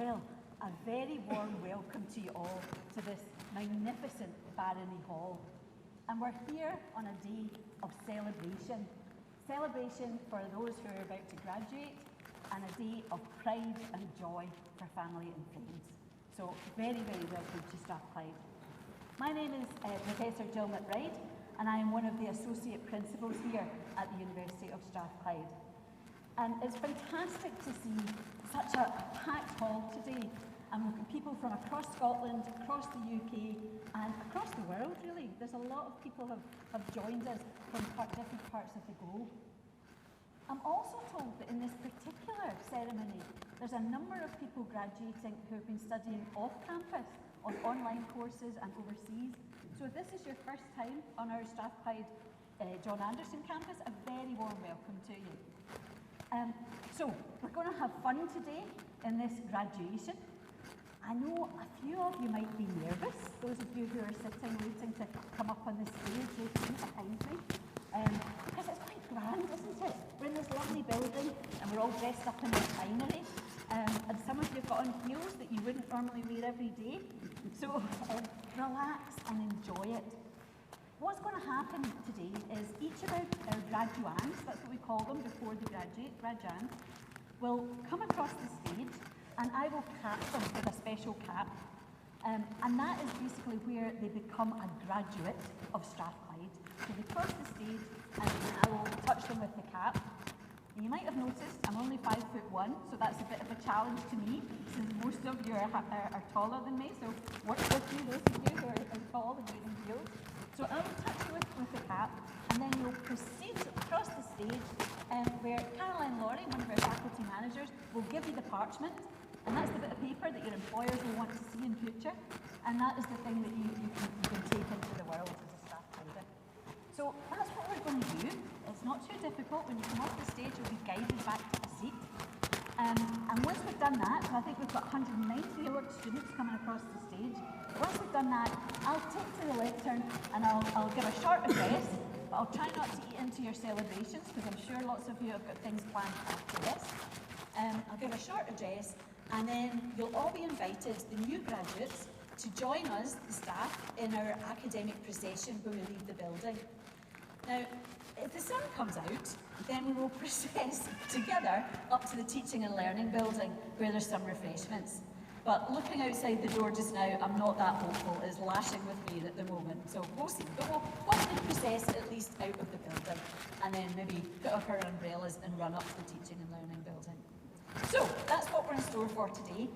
Well, a very warm welcome to you all to this magnificent Barony Hall. And we're here on a day of celebration. Celebration for those who are about to graduate, and a day of pride and joy for family and friends. So very, very welcome to Strathclyde. My name is Professor Jill McBride, and I am one of the Associate Principals here at the University of Strathclyde. And it's fantastic to see such a packed hall today, and people from across Scotland, across the UK, and across the world, really. There's a lot of people have joined us from different parts of the globe. I'm also told that in this particular ceremony, there's a number of people graduating who have been studying off-campus, on online courses and overseas. So if this is your first time on our Strathclyde John Anderson campus, a very warm welcome to you. So we're going to have fun today in this graduation. I know a few of you might be nervous, those of you who are sitting waiting to come up on the stage behind me, because it's quite grand, isn't it? We're in this lovely building and we're all dressed up in this finery, and some of you have got on heels that you wouldn't normally wear every day. So relax and enjoy it. What's going to happen today is each of our graduands, that's what we call them before they graduate, graduands, will come across the stage, and I will cap them with a special cap. And that is basically where they become a graduate of Strathclyde. So they cross the stage and I will touch them with the cap. And you might have noticed I'm only 5'1", so that's a bit of a challenge to me, since most of you are taller than me, so work with you, those of you who are tall and wearing heels. So I will touch you with the cap, and then you'll proceed across the stage where Caroline Laurie, one of our faculty managers, will give you the parchment, and that's the bit of paper that your employers will want to see in future, and that is the thing that you can take into the world as a Strathclyder. So that's what we're going to do. It's not too difficult. When you come off the stage, you'll be guided back to the seat. And once we've done that, so I think we've got 190 of our students coming across the stage. Once we've done that, I'll take to the lectern and I'll give a short address, but I'll try not to eat into your celebrations, because I'm sure lots of you have got things planned after this. I'll give a short address, and then you'll all be invited, the new graduates, to join us, the staff, in our academic procession when we leave the building. Now, if the sun comes out, then we will process together up to the Teaching and Learning building, where there's some refreshments. But looking outside the door just now, I'm not that hopeful. It's lashing with rain at the moment, so we'll see. But we'll hopefully process at least out of the building, and then maybe put up our umbrellas and run up to the Teaching and Learning building. So that's what we're in store for today.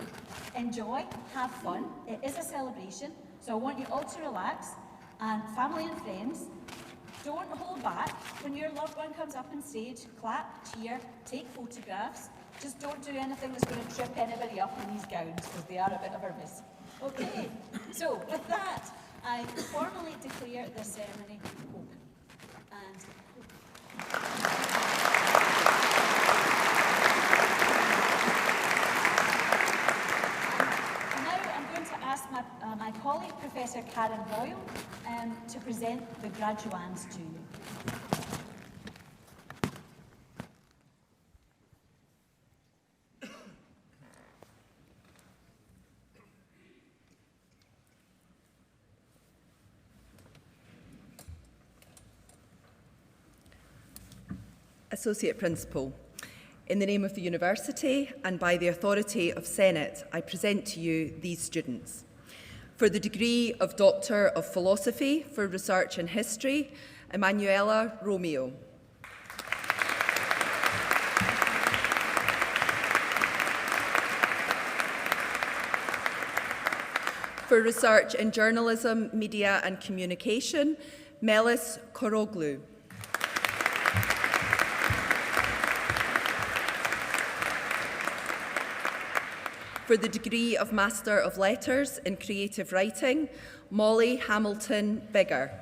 Enjoy, have fun. It is a celebration, so I want you all to relax, and family and friends, don't hold back. When your loved one comes up on stage, clap, cheer, take photographs. Just don't do anything that's going to trip anybody up in these gowns, because they are a bit of a risk. Okay, so with that, I formally declare the ceremony open. And now I'm going to ask my colleague, Professor Karen Royal, to present the graduands to you. Associate Principal, in the name of the University and by the authority of Senate, I present to you these students. For the degree of Doctor of Philosophy for Research in History, Emanuela Romeo. For Research in Journalism, Media and Communication, Melis Koroglu. For the degree of Master of Letters in Creative Writing, Molly Hamilton Bigger.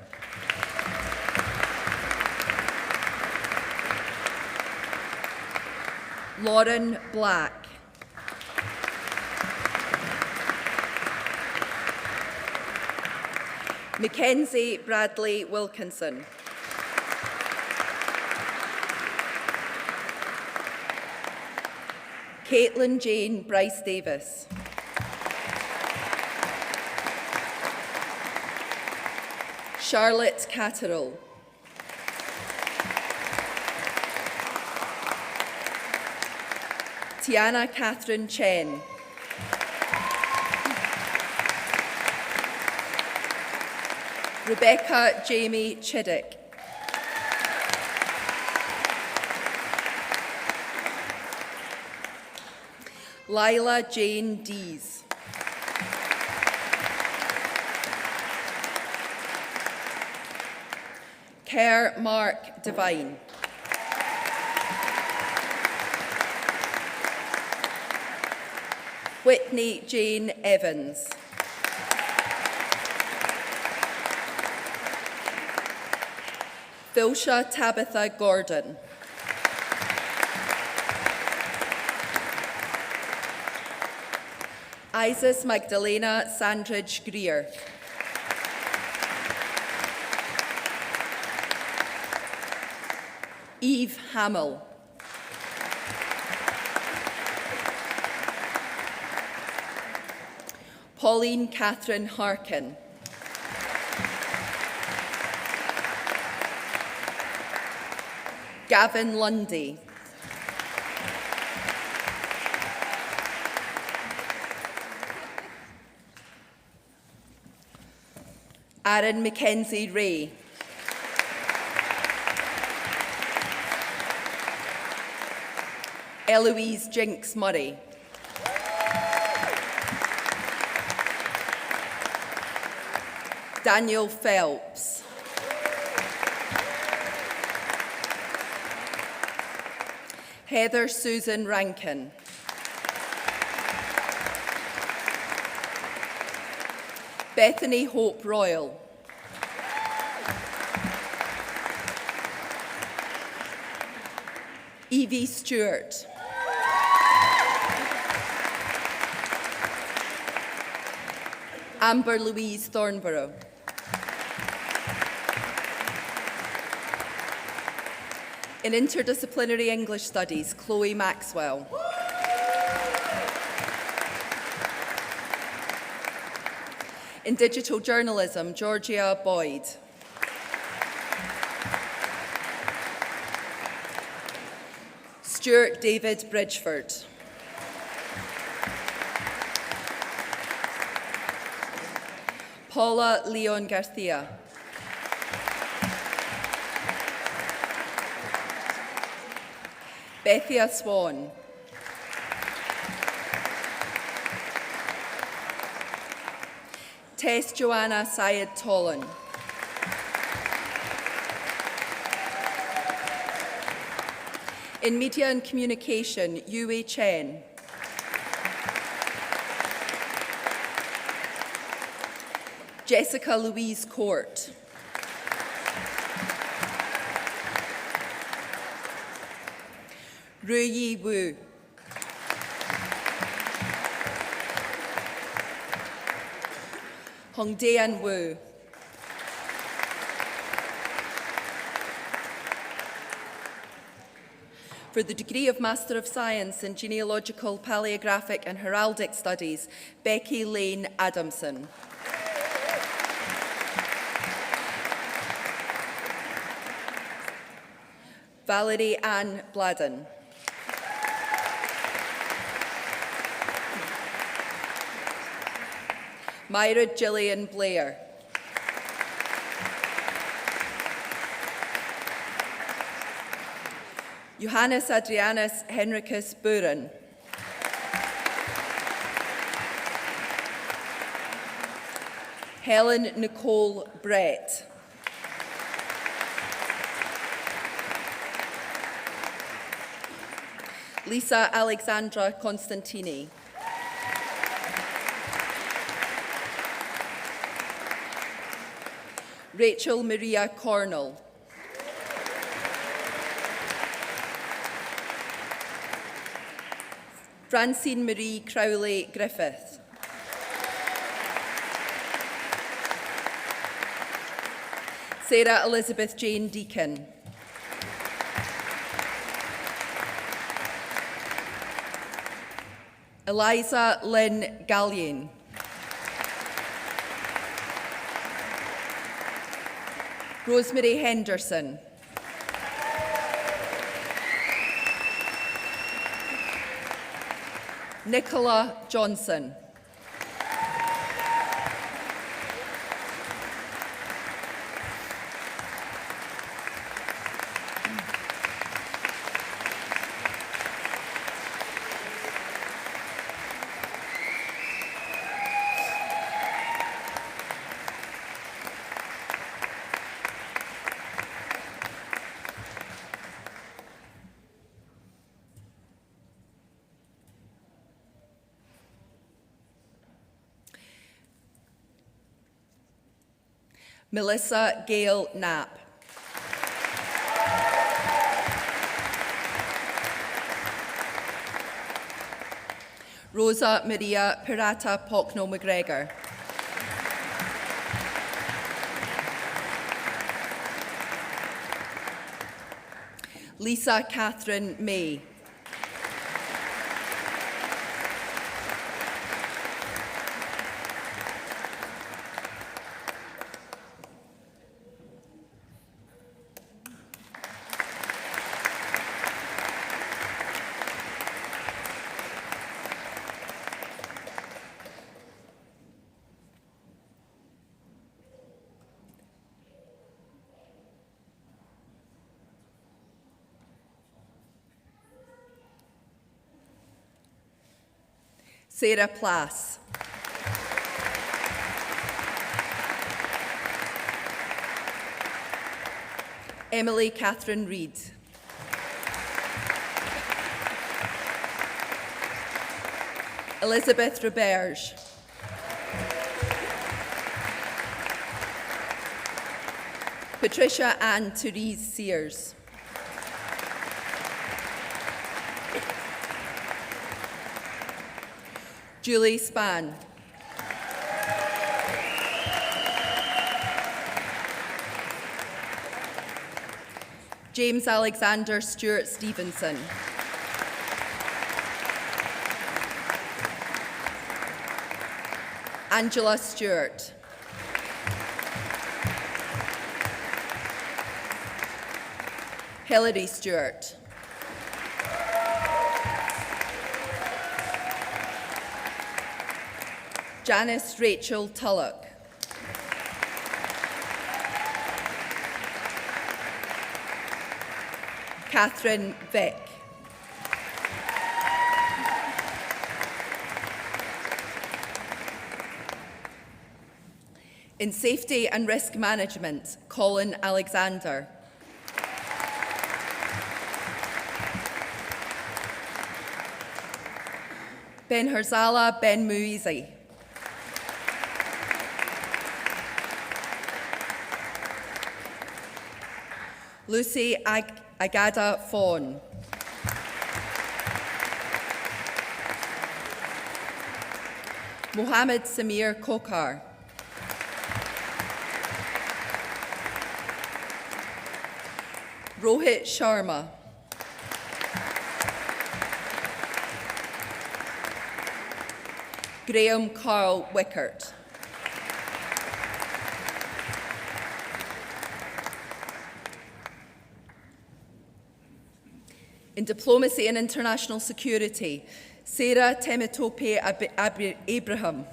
Lauren Black. Mackenzie Bradley Wilkinson. Caitlin Jane Bryce Davis. Charlotte Catterall. Tiana Catherine Chen. Rebecca Jamie Chiddick. Lila Jane Dees. Kerr Mark Devine. Whitney Jane Evans. Philsha Tabitha Gordon. Isis Magdalena Sandridge Greer. Eve Hamill. Pauline Catherine Harkin. Gavin Lundy. Aaron Mackenzie Ray. Eloise Jinks Murray. Daniel Phelps. Heather Susan Rankin. Bethany Hope Royal. Evie Stewart. Amber Louise Thornborough. In interdisciplinary English studies, Chloe Maxwell. In digital journalism, Georgia Boyd. Stuart David Bridgeford. Paula Leon Garcia. Bethia Swan. Tess Joanna Syed Tolan. In media and communication, Yue Chen. Jessica Louise Court. Ruyi Wu. Hongdaean Wu. For the degree of Master of Science in Genealogical, Paleographic and Heraldic Studies, Becky Lane Adamson. Valerie Ann Bladden. Myra Gillian Blair. Johannes Adrianus Henricus Buren. Helen Nicole Brett. Lisa Alexandra Constantini. Rachel Maria Cornell. Francine Marie Crowley Griffith. Sarah Elizabeth Jane Deacon. Eliza Lynn Gallion. Rosemary Henderson. Nicola Johnson. Melissa Gail Knapp. Rosa Maria Pirata Pocknell McGregor. Lisa Catherine May. Sarah Plass. Emily Catherine Reid. Elizabeth Roberge. Patricia Ann Therese Sears. Julie Spann. James Alexander Stewart Stevenson. Angela Stewart. Hilary Stewart. Janice Rachel Tulloch. Catherine Vick. In Safety and Risk Management, Colin Alexander. Ben Herzala Ben Muizi. Lucy Agada Fawn. Mohammed Samir Kokar. Rohit Sharma. Graham Carl Wickert. In Diplomacy and International Security, Sarah Temitope Abraham.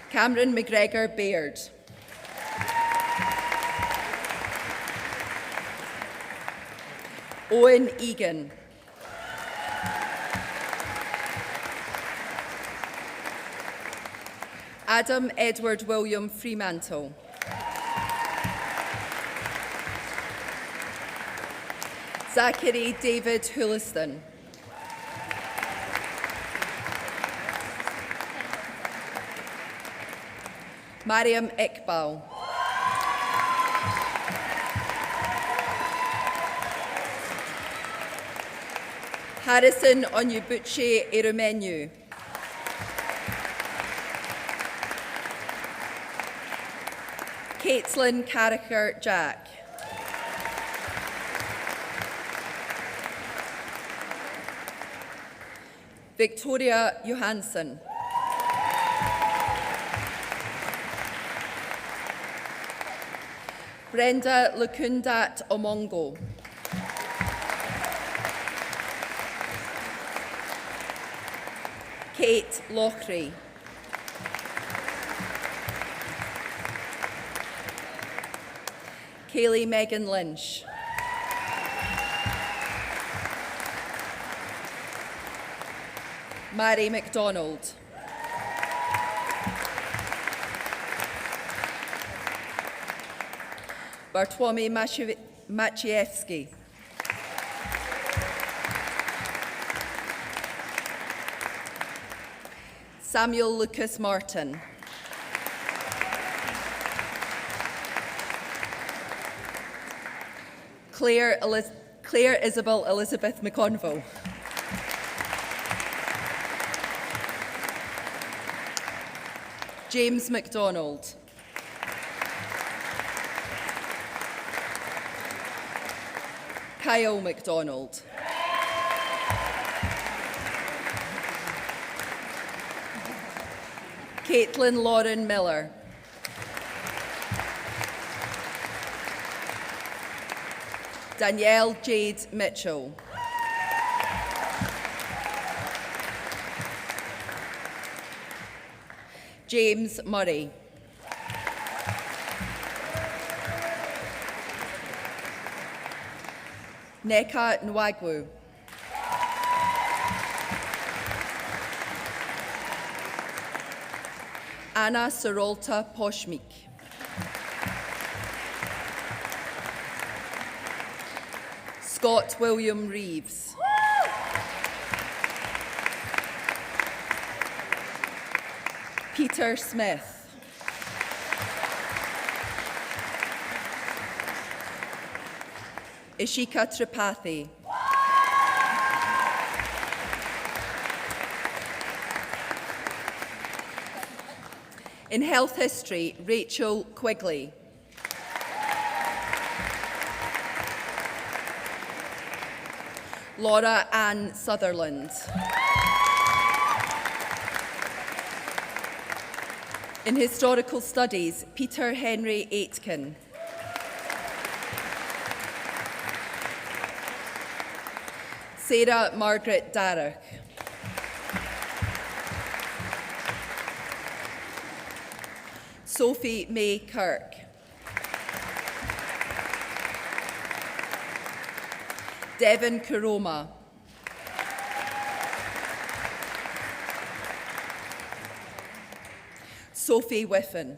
Cameron McGregor Baird. Owen Egan. Adam Edward William Fremantle. Zachary David Huliston. Mariam Iqbal. Harrison Onyebuchi Erumenyu. Caitlin Carricker Jack. Victoria Johansson. Brenda Lukundat Omongo. Kate Lochry. Kaylee Megan Lynch. Mary MacDonald. Bartłomiej Maciejewski. Samuel Lucas Martin. Claire Isabel Elizabeth McConville. James MacDonald. Kyle MacDonald. Caitlin Lauren Miller. Danielle Jade Mitchell. James Murray. Neka Nwagwu. Anna Sarolta Poshmik. Scott William Reeves. Peter Smith. Ishika Tripathi. In health history, Rachel Quigley. Laura Ann Sutherland. In historical studies, Peter Henry Aitken. Sarah Margaret Darragh. Sophie May Kirk. Devon Kuroma. Sophie Whiffen.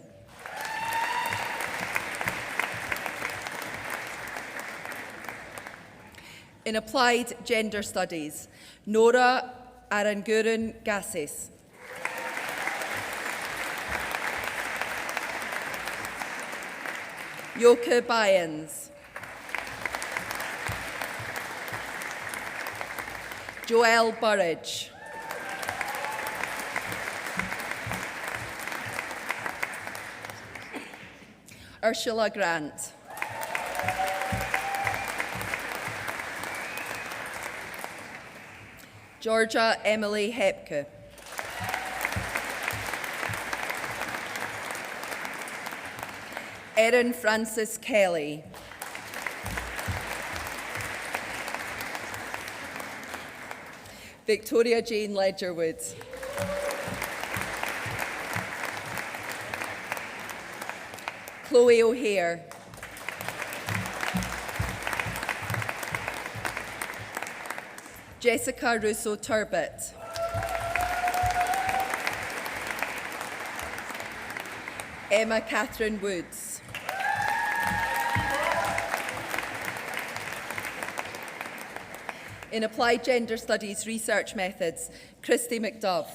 In applied gender studies, Nora Aranguren Gassis. Yoka Byans. Joelle Burridge. Ursula Grant. Georgia Emily Hepke. Erin Francis Kelly. Victoria Jane Ledgerwood. Chloe O'Hare. Jessica Russo Turbett. Emma Catherine Woods. In applied gender studies research methods, Christy McDove.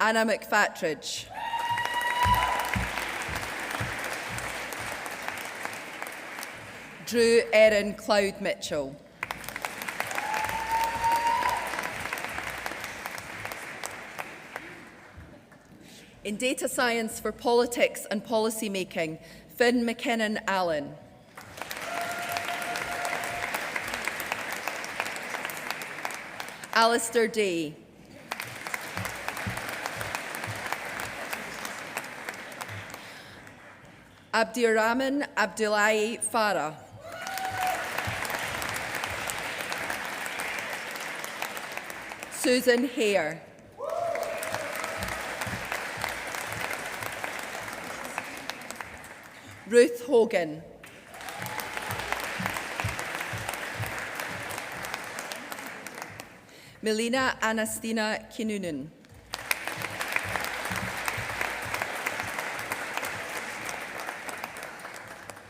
Anna McFatridge. Drew Erin Cloud Mitchell. In data science for politics and policy making, Finn McKinnon Allen. Alistair Day. Abdirahman Abdullahi Farah. Susan Hare. Ruth Hogan. Melina Anastina Kinnunen.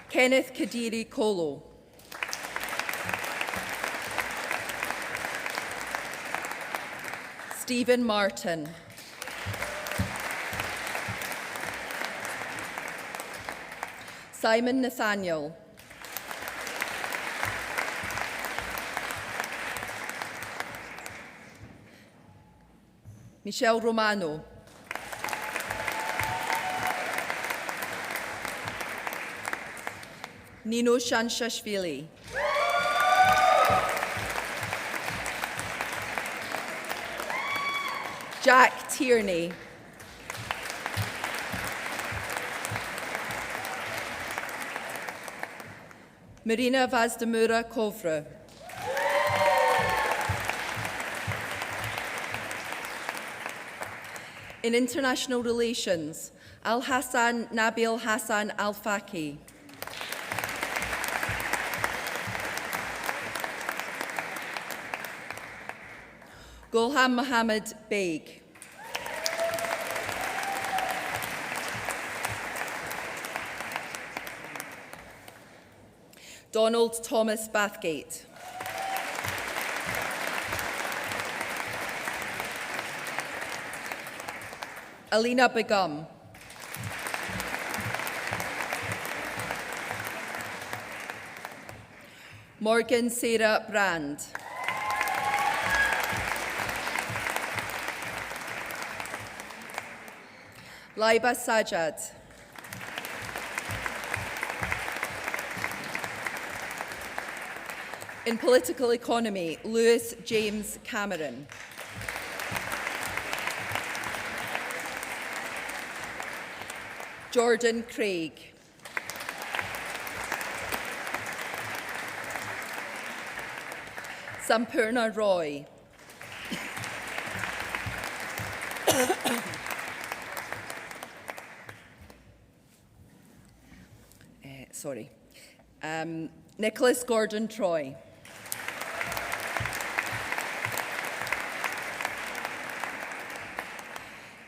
Kenneth Kadiri Kolo. Stephen Martin. Simon Nathaniel. Michelle Romano. Nino Shanshashvili. Jack Tierney. Marina Vazdemura Kovra. In international relations, Al Hassan Nabil Hassan Al Faki. Gulham Mohammed Baig. Donald Thomas Bathgate. Alina Begum. Morgan Sarah Brand. Laiba Sajad. In political economy, Lewis James Cameron. Jordan Craig. Sampurna Roy. Nicholas Gordon Troy.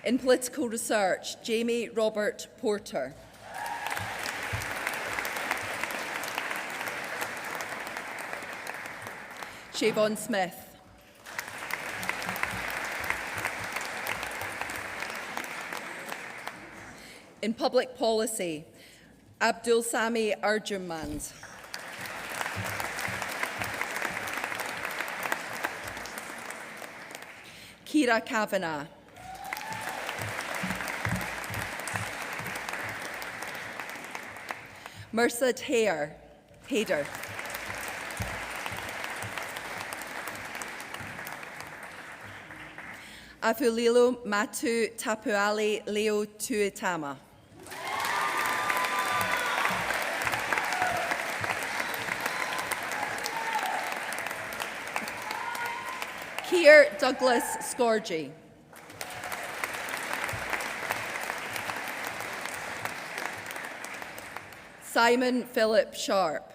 In political research, Jamie Robert Porter. Siobhan Smith. In public policy, Abdul Sami Arjumand. Kira Kavanagh. Mersad Haider. Afulilo Matu Tapuali Leo Tuitama. Keir Douglas Scorgie. Simon Philip Sharp.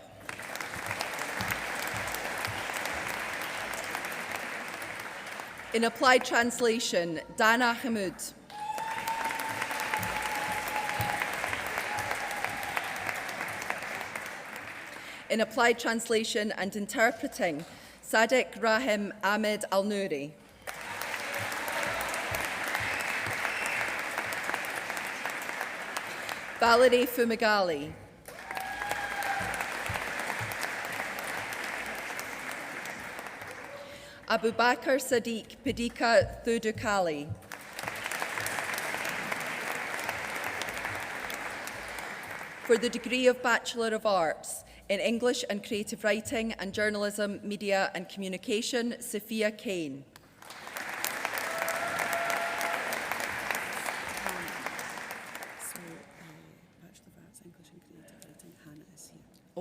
In applied translation, Dana Hamoud. In applied translation and interpreting, Sadiq Rahim Ahmed Al-Nouri. Valerie Fumagalli. Abubakar Sadiq Padika Thudukali. For the degree of Bachelor of Arts in English and Creative Writing and Journalism, Media and Communication, Sophia Kane. Bachelor of Arts, English and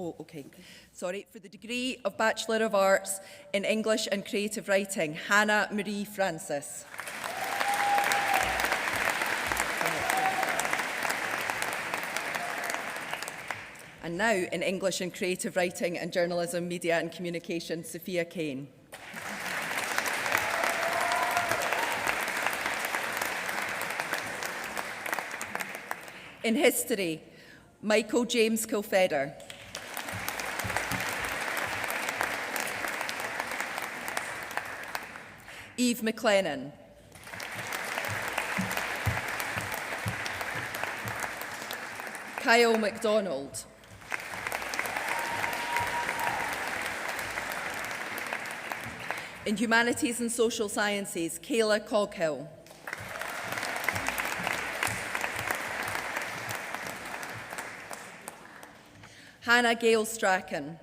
For the degree of Bachelor of Arts in English and Creative Writing, Hannah Marie Francis. And now in English and Creative Writing and Journalism, Media and Communication, Sophia Kane. In History, Michael James Kilfeder. Eve McLennan. Kyle MacDonald. In Humanities and Social Sciences, Kayla Coghill. Hannah Gale Strachan.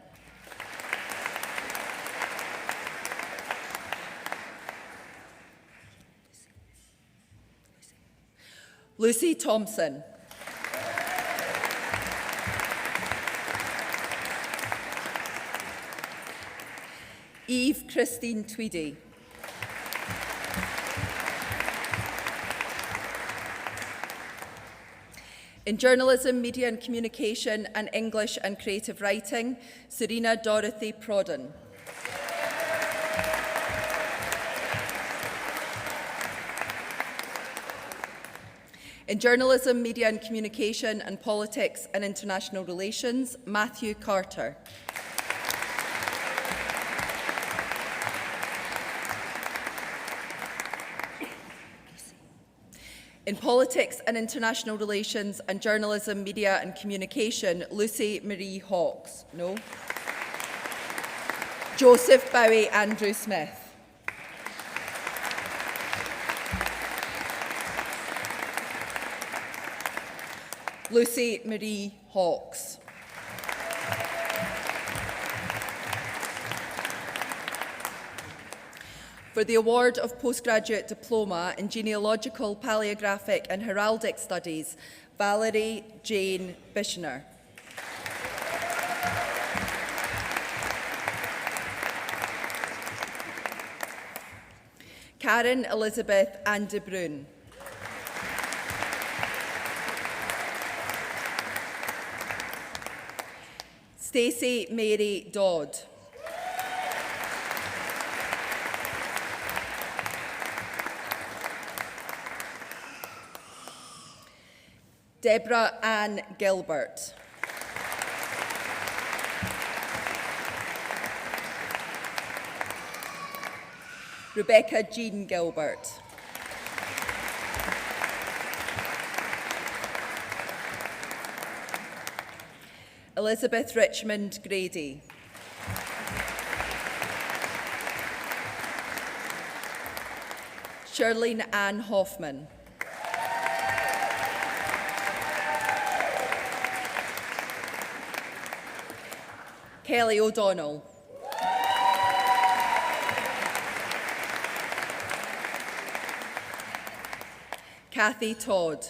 Lucy Thompson. Eve Christine Tweedy. In Journalism, Media and Communication and English and Creative Writing, Serena Dorothy Prodden. In Journalism, Media and Communication and Politics and International Relations, Matthew Carter. In Politics and International Relations and Journalism, Media and Communication, Lucy Marie Hawkes. No. Joseph Bowie Andrew Smith. Lucy Marie Hawkes. For the award of Postgraduate Diploma in Genealogical, Paleographic and Heraldic Studies, Valerie Jane Bishner. Karen Elizabeth Ann de Bruyn. Stacey Mary Dodd. Deborah Ann Gilbert. Rebecca Jean Gilbert. Elizabeth Richmond Grady. Shirlene Ann Hoffman. Kelly O'Donnell. Kathy Todd.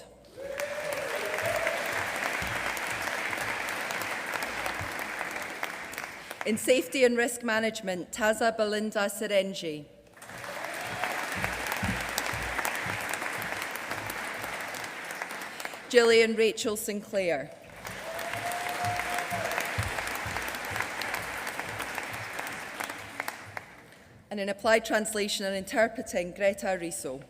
In Safety and Risk Management, Taza Belinda Serenji. Gillian Rachel Sinclair. And in Applied Translation and Interpreting, Greta Riso.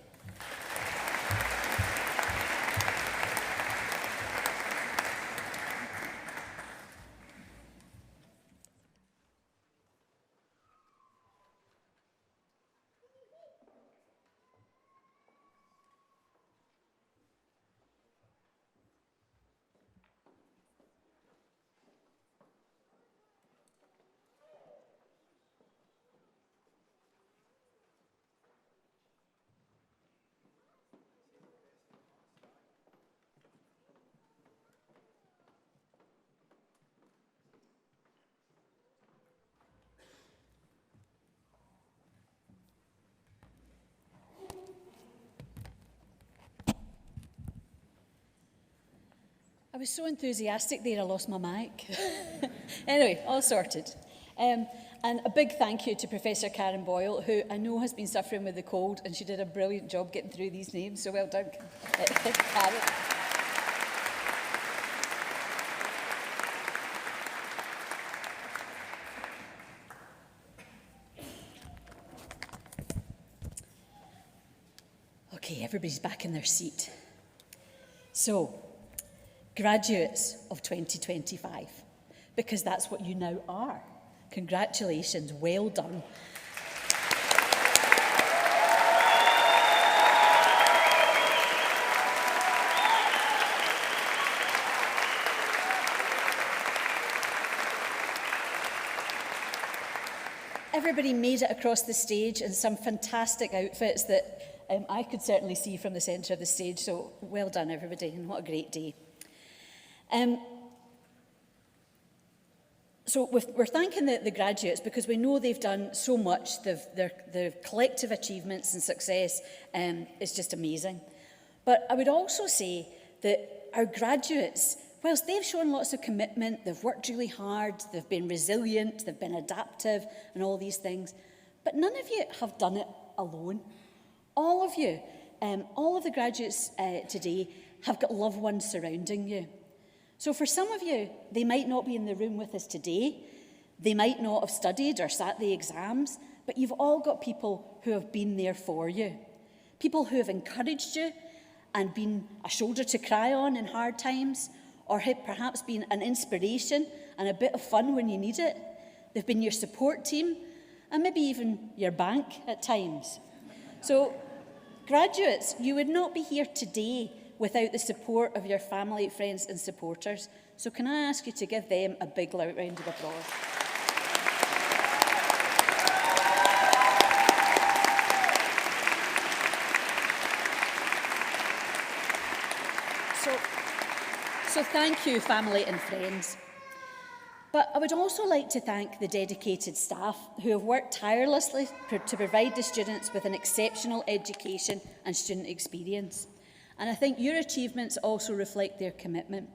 I was so enthusiastic there, I lost my mic. Anyway, all sorted. And a big thank you to Professor Karen Boyle, who I know has been suffering with the cold, and she did a brilliant job getting through these names, so well done, Karen. Okay, everybody's back in their seat. So, graduates of 2025, because that's what you now are. Congratulations, well done. Everybody made it across the stage in some fantastic outfits that I could certainly see from the centre of the stage, so well done everybody, and what a great day. So we're thanking the graduates because we know they've done so much. Their collective achievements and success is just amazing. But I would also say that our graduates, whilst they've shown lots of commitment, they've worked really hard, they've been resilient, they've been adaptive and all these things, but none of you have done it alone. All of you, all of the graduates today have got loved ones surrounding you. So for some of you, they might not be in the room with us today, they might not have studied or sat the exams, but you've all got people who have been there for you. People who have encouraged you and been a shoulder to cry on in hard times, or have perhaps been an inspiration and a bit of fun when you need it. They've been your support team and maybe even your bank at times. So, graduates, you would not be here today without the support of your family, friends and supporters. So can I ask you to give them a big loud round of applause? So thank you, family and friends. But I would also like to thank the dedicated staff who have worked tirelessly to provide the students with an exceptional education and student experience. And I think your achievements also reflect their commitment.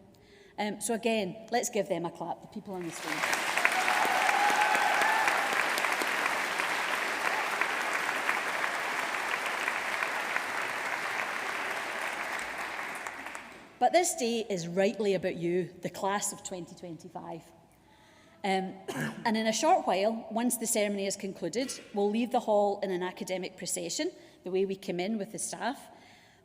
So again, let's give them a clap, the people on the screen. But this day is rightly about you, the class of 2025. And in a short while, once the ceremony is concluded, we'll leave the hall in an academic procession, the way we come in with the staff.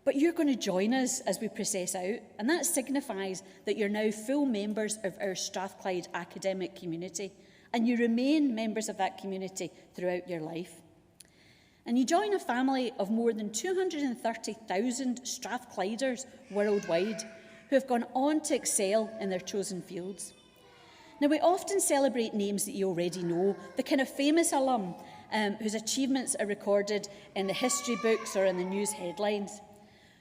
But you're going to join us as we process out, and that signifies that you're now full members of our Strathclyde academic community, and you remain members of that community throughout your life. And you join a family of more than 230,000 Strathclyders worldwide who have gone on to excel in their chosen fields. Now, we often celebrate names that you already know, the kind of famous alum whose achievements are recorded in the history books or in the news headlines.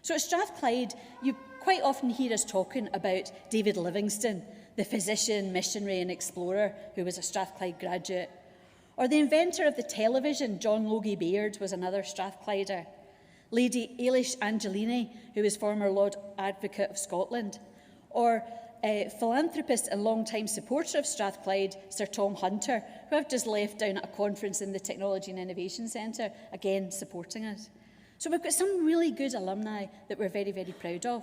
So at Strathclyde, you quite often hear us talking about David Livingstone, the physician, missionary and explorer who was a Strathclyde graduate. Or the inventor of the television, John Logie Baird, was another Strathclyder. Lady Eilish Angelini, who was former Lord Advocate of Scotland. Or a philanthropist and long-time supporter of Strathclyde, Sir Tom Hunter, who I've just left down at a conference in the Technology and Innovation Centre, again supporting us. So we've got some really good alumni that we're very, very proud of.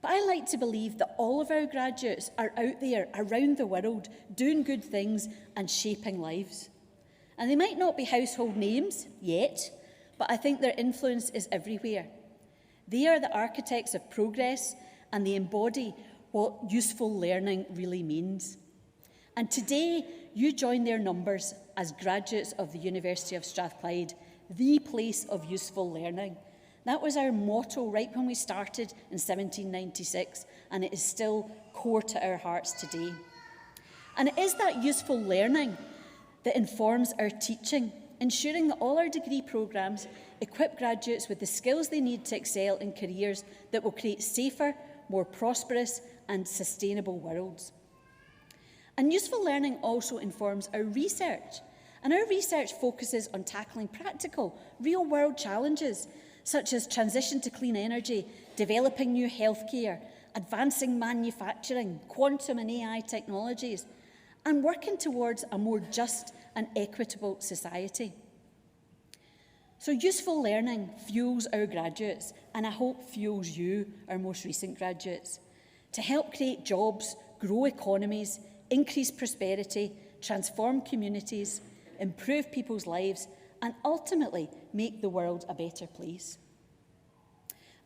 But I like to believe that all of our graduates are out there around the world doing good things and shaping lives. And they might not be household names yet, but I think their influence is everywhere. They are the architects of progress and they embody what useful learning really means. And today, you join their numbers as graduates of the University of Strathclyde, the place of useful learning. That was our motto right when we started in 1796, and it is still core to our hearts today. And it is that useful learning that informs our teaching, ensuring that all our degree programmes equip graduates with the skills they need to excel in careers that will create safer, more prosperous and sustainable worlds. And useful learning also informs our research. And our research focuses on tackling practical, real-world challenges such as transition to clean energy, developing new healthcare, advancing manufacturing, quantum and AI technologies, and working towards a more just and equitable society. So useful learning fuels our graduates, and I hope fuels you, our most recent graduates, to help create jobs, grow economies, increase prosperity, transform communities, improve people's lives, and ultimately make the world a better place.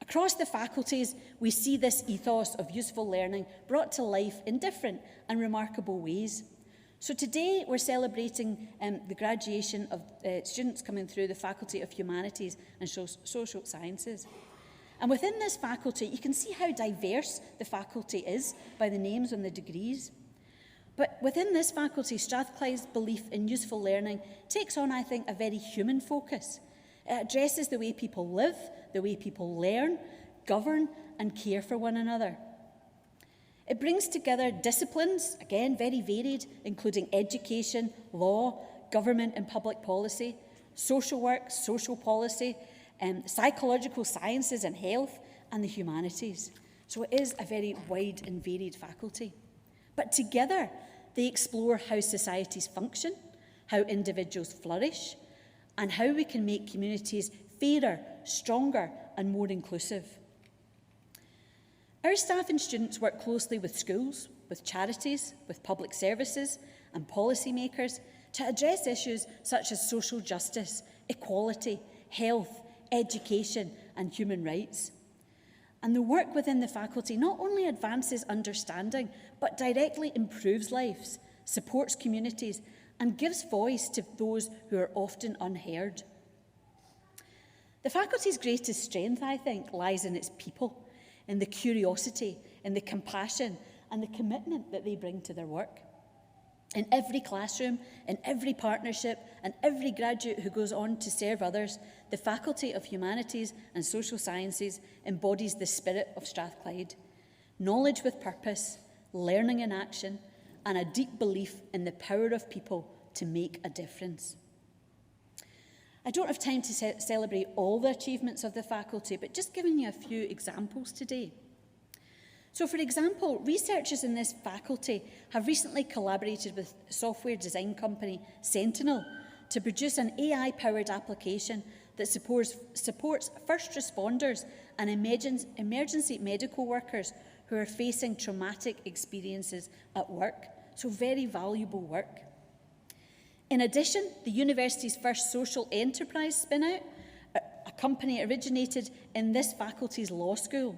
Across the faculties, we see this ethos of useful learning brought to life in different and remarkable ways. So today we're celebrating the graduation of students coming through the Faculty of Humanities and Social Sciences. And within this faculty, you can see how diverse the faculty is by the names on the degrees. But within this faculty, Strathclyde's belief in useful learning takes on, I think, a very human focus. It addresses the way people live, the way people learn, govern, and care for one another. It brings together disciplines, again, very varied, including education, law, government and public policy, social work, social policy, psychological sciences and health, and the humanities. So it is a very wide and varied faculty. But together, they explore how societies function, how individuals flourish, and how we can make communities fairer, stronger, and more inclusive. Our staff and students work closely with schools, with charities, with public services, and policymakers to address issues such as social justice, equality, health, education, and human rights. And the work within the faculty not only advances understanding, but directly improves lives, supports communities, and gives voice to those who are often unheard. The faculty's greatest strength, I think, lies in its people, in the curiosity, in the compassion, and the commitment that they bring to their work. In every classroom, in every partnership, and every graduate who goes on to serve others, the Faculty of Humanities and Social Sciences embodies the spirit of Strathclyde: knowledge with purpose, learning in action, and a deep belief in the power of people to make a difference. I don't have time to celebrate all the achievements of the faculty, but just giving you a few examples today. So, for example, researchers in this faculty have recently collaborated with software design company Sentinel to produce an AI-powered application that supports first responders and emergency medical workers who are facing traumatic experiences at work. So, very valuable work. In addition, the university's first social enterprise spin-out, a company originated in this faculty's law school.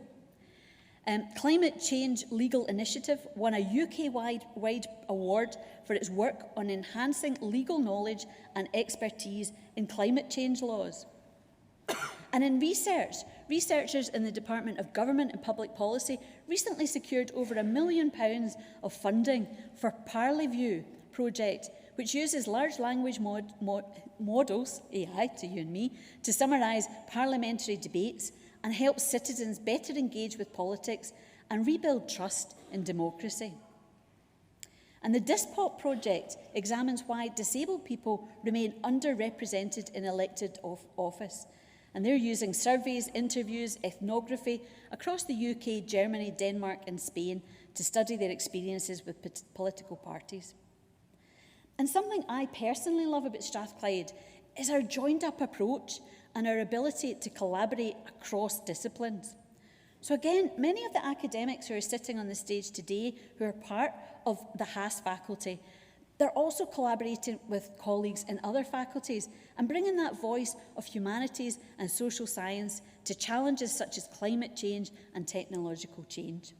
Climate Change Legal Initiative won a UK-wide award for its work on enhancing legal knowledge and expertise in climate change laws. And in research, researchers in the Department of Government and Public Policy recently secured over £1 million of funding for Parleyview project, which uses large language models, AI to you and me, to summarise parliamentary debates and helps citizens better engage with politics and rebuild trust in democracy. And the DISPOP project examines why disabled people remain underrepresented in elected office. And they're using surveys, interviews, ethnography across the UK, Germany, Denmark and Spain to study their experiences with political parties. And something I personally love about Strathclyde is our joined-up approach and our ability to collaborate across disciplines. So again, many of the academics who are sitting on the stage today, who are part of the HAS faculty, they're also collaborating with colleagues in other faculties and bringing that voice of humanities and social science to challenges such as climate change and technological change.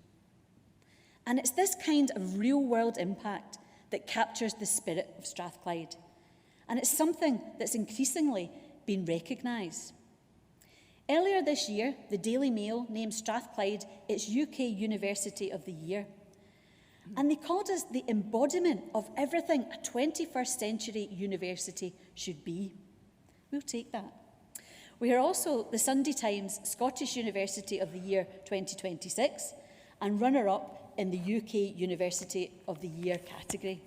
And it's this kind of real-world impact that captures the spirit of Strathclyde. And it's something that's increasingly been recognised. Earlier this year, the Daily Mail named Strathclyde its UK University of the Year. And they called us the embodiment of everything a 21st century university should be. We'll take that. We are also the Sunday Times Scottish University of the Year 2026 and runner-up in the UK University of the Year category.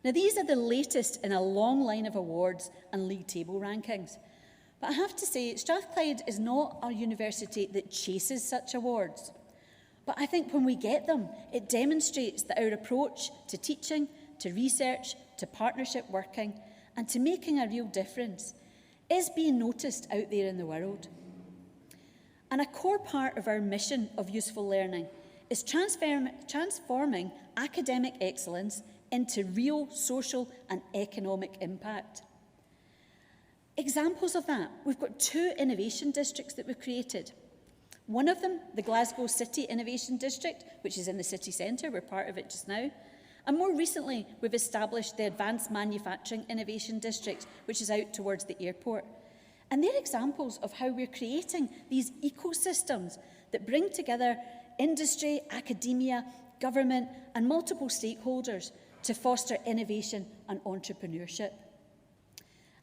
Now, these are the latest in a long line of awards and league table rankings. But I have to say, Strathclyde is not a university that chases such awards. But I think when we get them, it demonstrates that our approach to teaching, to research, to partnership working, and to making a real difference is being noticed out there in the world. And a core part of our mission of useful learning is transforming academic excellence into real social and economic impact. Examples of that, we've got 2 innovation districts that we've created. One of them, the Glasgow City Innovation District, which is in the city centre, we're part of it just now. And more recently, we've established the Advanced Manufacturing Innovation District, which is out towards the airport. And they're examples of how we're creating these ecosystems that bring together industry, academia, government, and multiple stakeholders to foster innovation and entrepreneurship.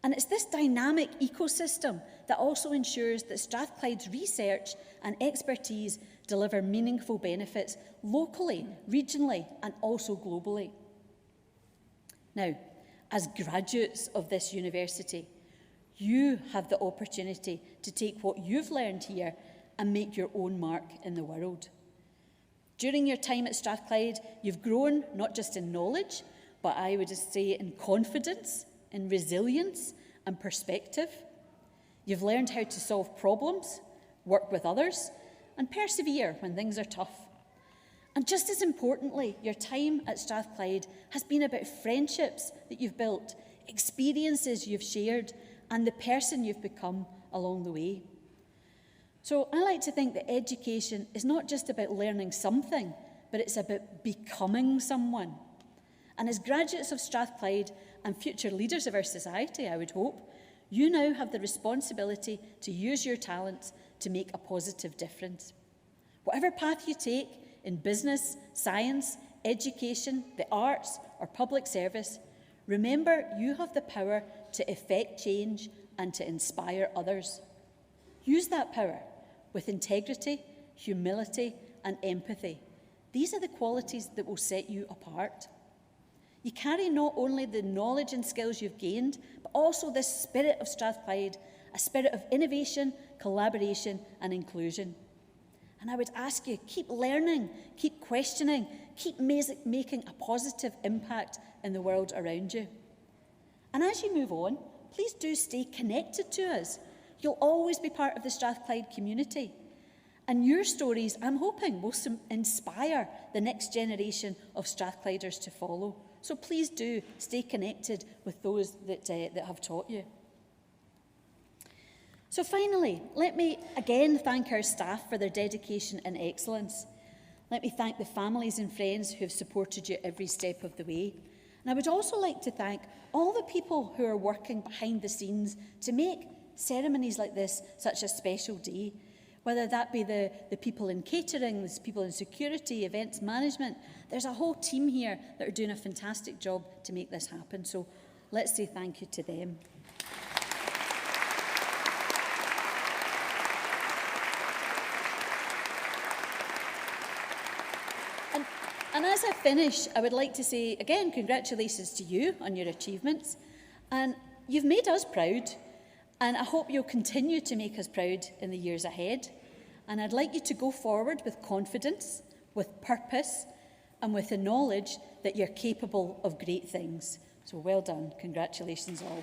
And it's this dynamic ecosystem that also ensures that Strathclyde's research and expertise deliver meaningful benefits locally, regionally, and also globally. Now, as graduates of this university, you have the opportunity to take what you've learned here and make your own mark in the world. During your time at Strathclyde, you've grown not just in knowledge, but I would just say in confidence, in resilience and perspective. You've learned how to solve problems, work with others, and persevere when things are tough. And just as importantly, your time at Strathclyde has been about friendships that you've built, experiences you've shared, and the person you've become along the way. So I like to think that education is not just about learning something, but it's about becoming someone. And as graduates of Strathclyde and future leaders of our society, I would hope, you now have the responsibility to use your talents to make a positive difference. Whatever path you take in business, science, education, the arts, or public service, remember you have the power to effect change and to inspire others. Use that power with integrity, humility, and empathy. These are the qualities that will set you apart. You carry not only the knowledge and skills you've gained, but also this spirit of Strathclyde, a spirit of innovation, collaboration, and inclusion. And I would ask you, keep learning, keep questioning, keep making a positive impact in the world around you. And as you move on, please do stay connected to us. You'll always be part of the Strathclyde community. And your stories, I'm hoping, will inspire the next generation of Strathclyders to follow. So please do stay connected with those that have taught you. So finally, let me again thank our staff for their dedication and excellence. Let me thank the families and friends who have supported you every step of the way. And I would also like to thank all the people who are working behind the scenes to make ceremonies like this such a special day, whether that be the people in catering, the people in security, events management. There's a whole team here that are doing a fantastic job to make this happen. So let's say thank you to them. And as I finish, I would like to say, again, congratulations to you on your achievements. And you've made us proud, and I hope you'll continue to make us proud in the years ahead. And I'd like you to go forward with confidence, with purpose, and with the knowledge that you're capable of great things. So well done. Congratulations all.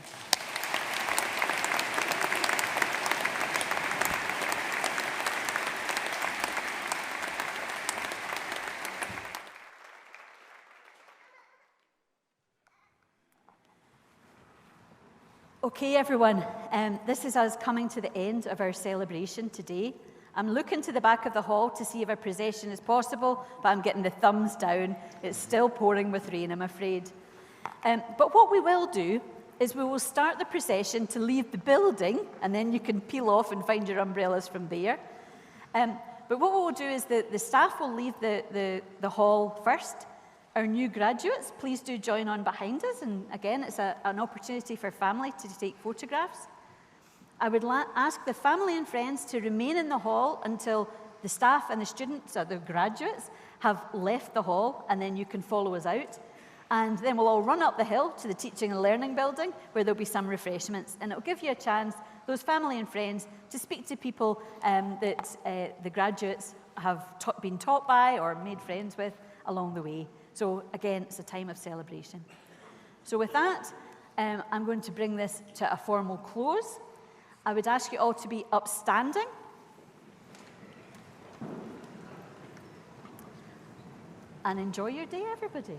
Okay, everyone, this is us coming to the end of our celebration today. I'm looking to the back of the hall to see if a procession is possible, but I'm getting the thumbs down. It's still pouring with rain, I'm afraid. But what we will do is we will start the procession to leave the building, and then you can peel off and find your umbrellas from there. But what we will do is the staff will leave the hall first. Our new graduates, please do join on behind us. And again, it's an opportunity for family to take photographs. I would ask the family and friends to remain in the hall until the staff and the students, or the graduates, have left the hall, and then you can follow us out. And then we'll all run up the hill to the Teaching and Learning building, where there'll be some refreshments. And it'll give you a chance those family and friends, to speak to people that the graduates have been taught by or made friends with along the way. So again, it's a time of celebration. So with that, I'm going to bring this to a formal close. I would ask you all to be upstanding. And enjoy your day, everybody.